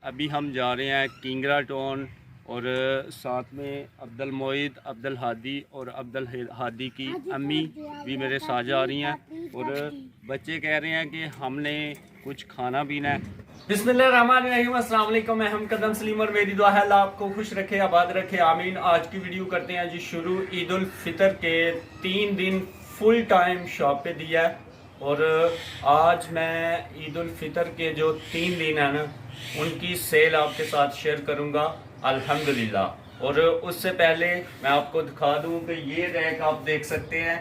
अभी हम जा रहे हैं किंगरा टाउन और साथ में अब्दुल मोईद, अब्दुल हादी और अब्दुल हादी की अम्मी भी मेरे साथ जा रही हैं और बच्चे कह रहे हैं कि हमने कुछ खाना पीना है। बिस्मिल्लाहिर्रहमानिर्रहीम, अस्सलाम वालेकुम। मैं हम कदम सलीम और मेरी दुआ है अल्लाह आपको खुश रखे, आबाद रखे, आमीन। आज की वीडियो करते हैं जी शुरू। ईद उल फितर के 3 दिन फुल टाइम शॉप पे दिया है और आज मैं ईद उल फितर के जो 3 दिन है ना उनकी सेल आपके साथ शेयर करूंगा अल्हम्दुलिल्लाह। और उससे पहले मैं आपको दिखा दूं कि ये रैक आप देख सकते हैं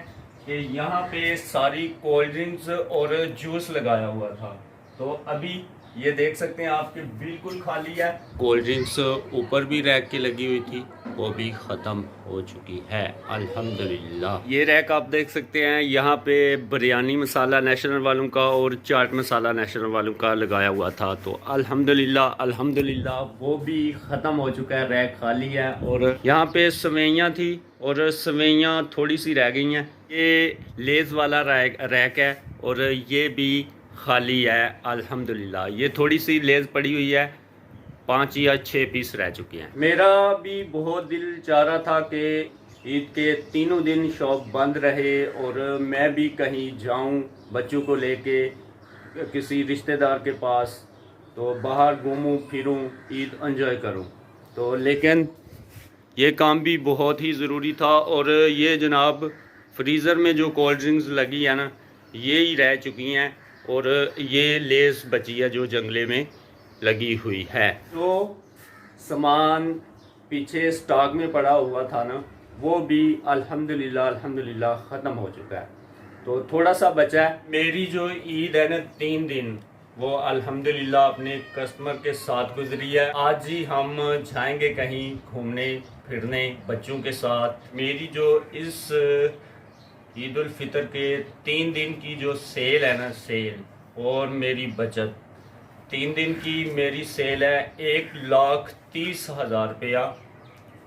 कि यहाँ पे सारी कोल्ड ड्रिंक्स और जूस लगाया हुआ था, तो अभी ये देख सकते हैं आपके बिल्कुल खाली है। कोल्ड ड्रिंक्स ऊपर भी रैक की लगी हुई थी, वो भी ख़त्म हो चुकी है अल्हम्दुलिल्लाह। ये रैक आप देख सकते हैं, यहाँ पे बिरयानी मसाला नेशनल वालों का और चाट मसाला नेशनल वालों का लगाया हुआ था, तो अल्हम्दुलिल्लाह अल्हम्दुलिल्लाह वो भी ख़त्म हो चुका है, रैक खाली है। और यहाँ पे सवैयाँ थी और सवैयाँ थोड़ी सी रह गई हैं। ये लेज़ वाला रैक है और ये भी खाली है अल्हम्दुलिल्लाह। ये थोड़ी सी लेज़ पड़ी हुई है, 5 या 6 पीस रह चुके हैं। मेरा भी बहुत दिल चाह रहा था कि ईद के तीनों दिन शॉप बंद रहे और मैं भी कहीं जाऊं बच्चों को लेके किसी रिश्तेदार के पास, तो बाहर घूमूं फिरूं, ईद एंजॉय करूं। तो लेकिन ये काम भी बहुत ही ज़रूरी था। और ये जनाब फ्रीज़र में जो कोल्ड ड्रिंक्स लगी है ना, ये ही रह चुकी हैं और ये लेस बची है जो जंगले में लगी हुई है। तो सामान पीछे स्टॉक में पड़ा हुआ था ना, वो भी अल्हम्दुलिल्लाह अल्हम्दुलिल्लाह ख़त्म हो चुका है, तो थोड़ा सा बचा है। मेरी जो ईद है ना 3 दिन, वो अल्हम्दुलिल्लाह अपने कस्टमर के साथ गुजरी है। आज ही हम जाएंगे कहीं घूमने फिरने बच्चों के साथ। मेरी जो इस ईद उल फितर के 3 दिन की जो सेल है ना, सेल और मेरी बचत, 3 दिन की मेरी सेल है 1,30,000 रुपया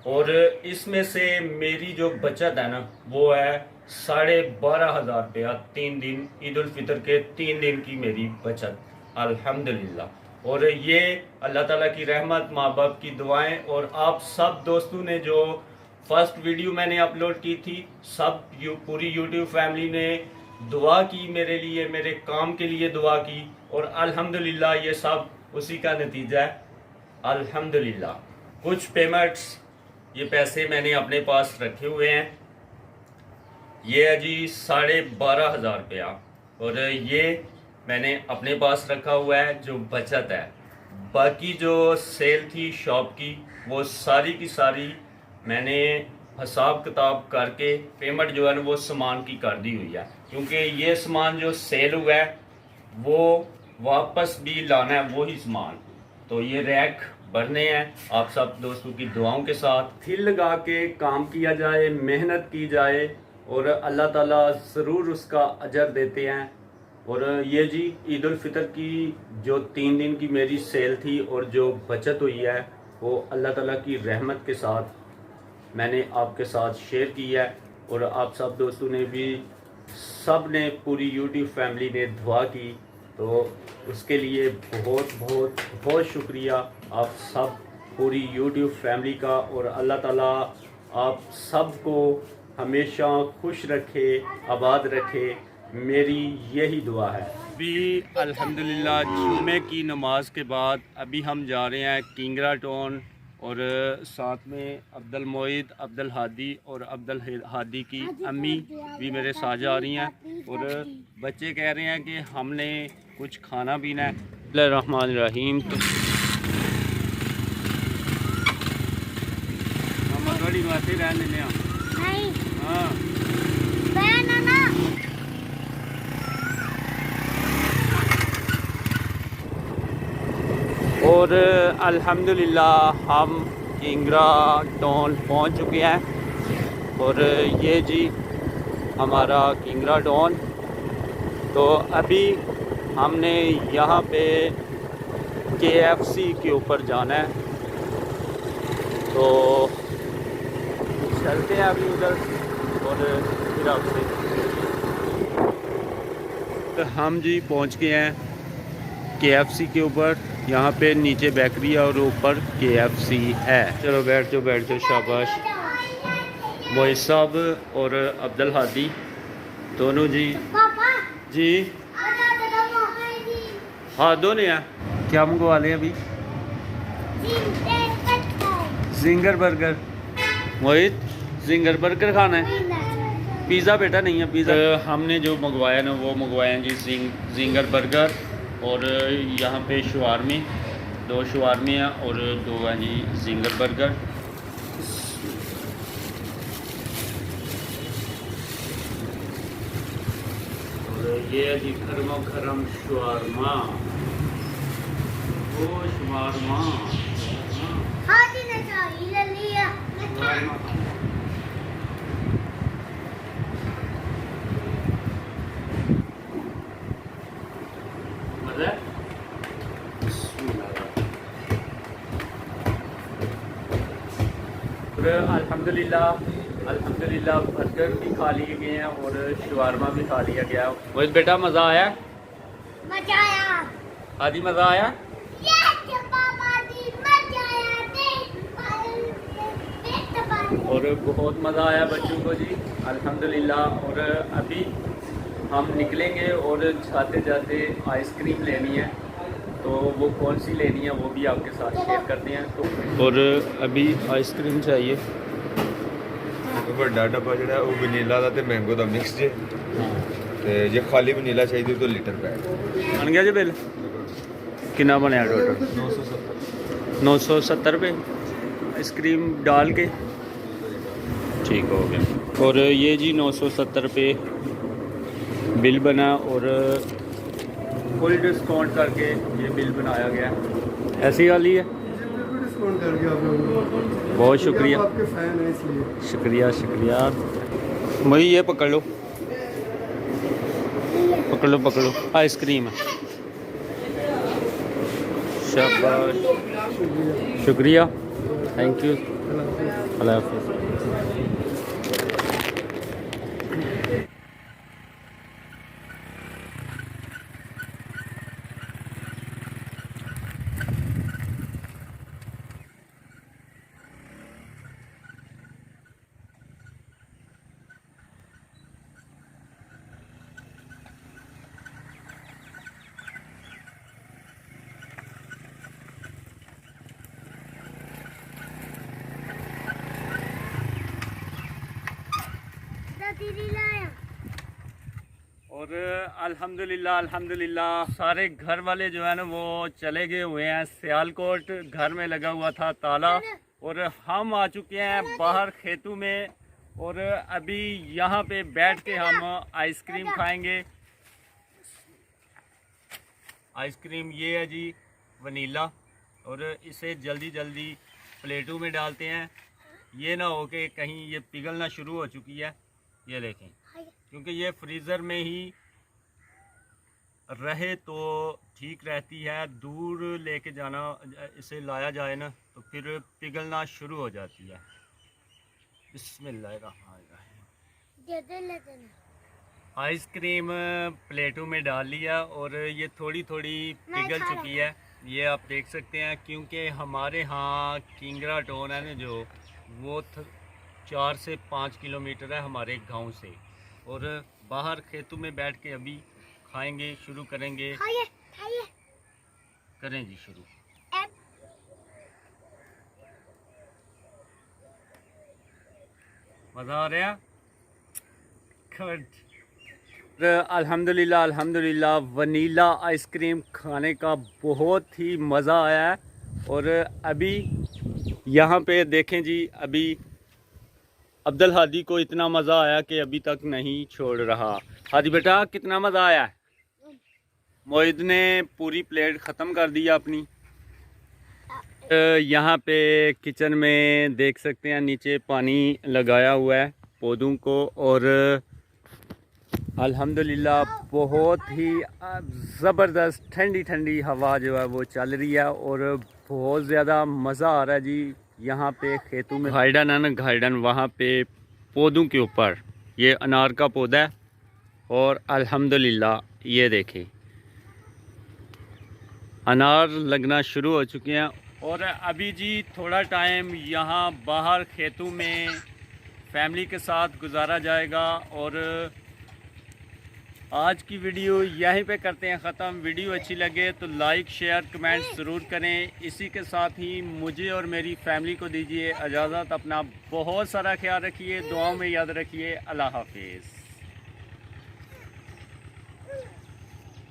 और इसमें से मेरी जो बचत है ना वो है 12,500 रुपया। 3 दिन ईद उल फितर के 3 दिन की मेरी बचत अल्हम्दुलिल्लाह। और ये अल्लाह ताला की रहमत, माँ बाप की दुआएं और आप सब दोस्तों ने जो फर्स्ट वीडियो मैंने अपलोड की थी, सब पूरी यूट्यूब फैमिली ने दुआ की मेरे लिए, मेरे काम के लिए दुआ की और अल्हम्दुलिल्लाह ये सब उसी का नतीजा है अल्हम्दुलिल्लाह। कुछ पेमेंट्स, ये पैसे मैंने अपने पास रखे हुए हैं। ये है जी 12,500 रुपया और ये मैंने अपने पास रखा हुआ है जो बचत है। बाकी जो सेल थी शॉप की, वो सारी की सारी मैंने हिसाब किताब करके पेमेंट जो है ना वो सामान की कर दी हुई है, क्योंकि ये सामान जो सेल हुआ है वो वापस भी लाना है वही सामान। तो ये रैक भरने हैं आप सब दोस्तों की दुआओं के साथ। दिल लगा के काम किया जाए, मेहनत की जाए और अल्लाह ताला ज़रूर उसका अजर देते हैं। और ये जी ईद उल फितर की जो 3 दिन की मेरी सेल थी और जो बचत हुई है, वो अल्लाह ताला की रहमत के साथ मैंने आपके साथ शेयर किया है। और आप सब दोस्तों ने भी, सब ने, पूरी यूट्यूब फैमिली ने दुआ की, तो उसके लिए बहुत बहुत बहुत शुक्रिया आप सब पूरी यूट्यूब फैमिली का। और अल्लाह ताला आप सबको हमेशा खुश रखे, आबाद रखे, मेरी यही दुआ है। अभी अल्हम्दुलिल्लाह जुमे की नमाज के बाद अभी हम जा रहे हैं किंगरा टाउन और साथ में अब्दुल मोईद, अब्दुल हादी और अब्दुल हादी की अम्मी भी मेरे साथ जा रही हैं और बच्चे कह रहे हैं कि हमने कुछ खाना पीना है। बिस्मिल्लाहिर्रहमानिर्रहीम। तो हम थोड़ी बातें रहने दें हाँ। और अल्हम्दुलिल्लाह हम किंगरा टाउन पहुंच चुके हैं और ये जी हमारा किंगरा टाउन। तो अभी हमने यहाँ पे KFC के ऊपर जाना है, तो चलते हैं अभी उधर और फिर आपसे। तो हम जी पहुँच गए हैं KFC के ऊपर यहाँ पे नीचे बेकरी है और ऊपर KFC है। चलो बैठ जाओ शाबाश। मोहित साहब और अब्दुल हादी दोनों जी जी हाँ दोनों हैं। क्या मंगवा लें अभी? Zinger burger. Mohit zinger burger खाना है? पिज़्ज़ा बेटा नहीं है पिज़्ज़ा। हमने जो मंगवाया ना वो मंगवाए हैं जी जिंगर बर्गर और यहाँ पे शवारमे 2 शवारमे हैं और 2 हैं जी जिंगर बर्गर। और ये है जी खरम शवारमा। वो शवारमा अल्हम्दुलिल्लाह बर्गर भी खा लिए गए हैं और शवारमा भी खा लिया गया। मोहित बेटा मज़ा आया? मजा आया। आदि मज़ा आया? और बहुत मज़ा आया बच्चों को जी अल्हम्दुलिल्लाह। और अभी हम निकलेंगे और जाते जाते आइसक्रीम लेनी है, तो वो कौन सी लेनी है वो भी आपके साथ शेयर करते हैं। तो और अभी आइसक्रीम चाहिए ਵੱਡਾ ਡੱਬਾ ਜਿਹੜਾ ਉਹ ਵਨੀਲਾ ਦਾ ਤੇ ਮੈਂਗੋ ਦਾ ਮਿਕਸ ਜੇ ਤੇ ਜੇ ਖਾਲੀ ਵਨੀਲਾ ਚਾਹੀਦੀ ਤਾਂ ਲੀਟਰ ਪੈਕ बन गया जी बिल कितना बनया टोटल? 970 रुपये आइसक्रीम डाल के ठीक हो गया। और ये जी 970 रुपये बिल बना और फुल डिस्काउंट करके ये बिल बनाया गया। ऐसी वाली है डिस्काउंट करके आप लोगों को बहुत शुक्रिया आपके फैन है इसलिए शुक्रिया। वही ये पकड़ लो आइसक्रीम है। शाबाश शुक्रिया थैंक यू अल्लाह हाफ़िज़। और अल्हम्दुलिल्लाह सारे घर वाले जो है ना वो चले गए हुए हैं सियालकोट। घर में लगा हुआ था ताला और हम आ चुके हैं बाहर खेतों में और अभी यहाँ पे बैठ के हम आइसक्रीम खाएंगे। आइसक्रीम ये है जी वनीला और इसे जल्दी प्लेटों में डालते हैं। ये ना हो कि कहीं ये पिघलना शुरू हो चुकी है। ये देखें क्योंकि ये फ्रीज़र में ही रहे तो ठीक रहती है, दूर लेके जाना इसे लाया जाए ना तो फिर पिघलना शुरू हो जाती है। बिस्मिल्लाहिर्रहमानिर्रहीम। आइसक्रीम प्लेटों में डाल लिया और ये थोड़ी पिघल चुकी है, ये आप देख सकते हैं। क्योंकि हमारे यहाँ किंगरा टाउन है ना जो वो 4 से 5 किलोमीटर है हमारे गांव से और बाहर खेतों में बैठ के अभी खाएंगे, शुरू करेंगे। करें जी शुरू। मज़ा आ रहा? अल्हम्दुलिल्लाह वनीला आइसक्रीम खाने का बहुत ही मज़ा आया है। और अभी यहाँ पे देखें जी, अभी अब्दुल हादी को इतना मज़ा आया कि अभी तक नहीं छोड़ रहा। हादी बेटा कितना मज़ा आया? मोहित ने पूरी प्लेट ख़त्म कर दिया अपनी। यहाँ पे किचन में देख सकते हैं नीचे पानी लगाया हुआ है पौधों को और अल्हम्दुलिल्लाह बहुत ही ज़बरदस्त ठंडी हवा जो है वो चल रही है और बहुत ज़्यादा मज़ा आ रहा है जी। यहाँ पे खेतों में गार्डन है ना, गार्डन वहाँ पे पौधों के ऊपर ये अनार का पौधा है और अल्हम्दुलिल्लाह ये देखें अनार लगना शुरू हो चुके हैं। और अभी जी थोड़ा टाइम यहाँ बाहर खेतों में फैमिली के साथ गुजारा जाएगा। और आज की वीडियो यहीं पे करते हैं ख़त्म। वीडियो अच्छी लगे तो लाइक शेयर कमेंट ज़रूर करें। इसी के साथ ही मुझे और मेरी फैमिली को दीजिए इजाज़त। अपना बहुत सारा ख्याल रखिए, दुआओं में याद रखिए। अल्लाह हाफिज़।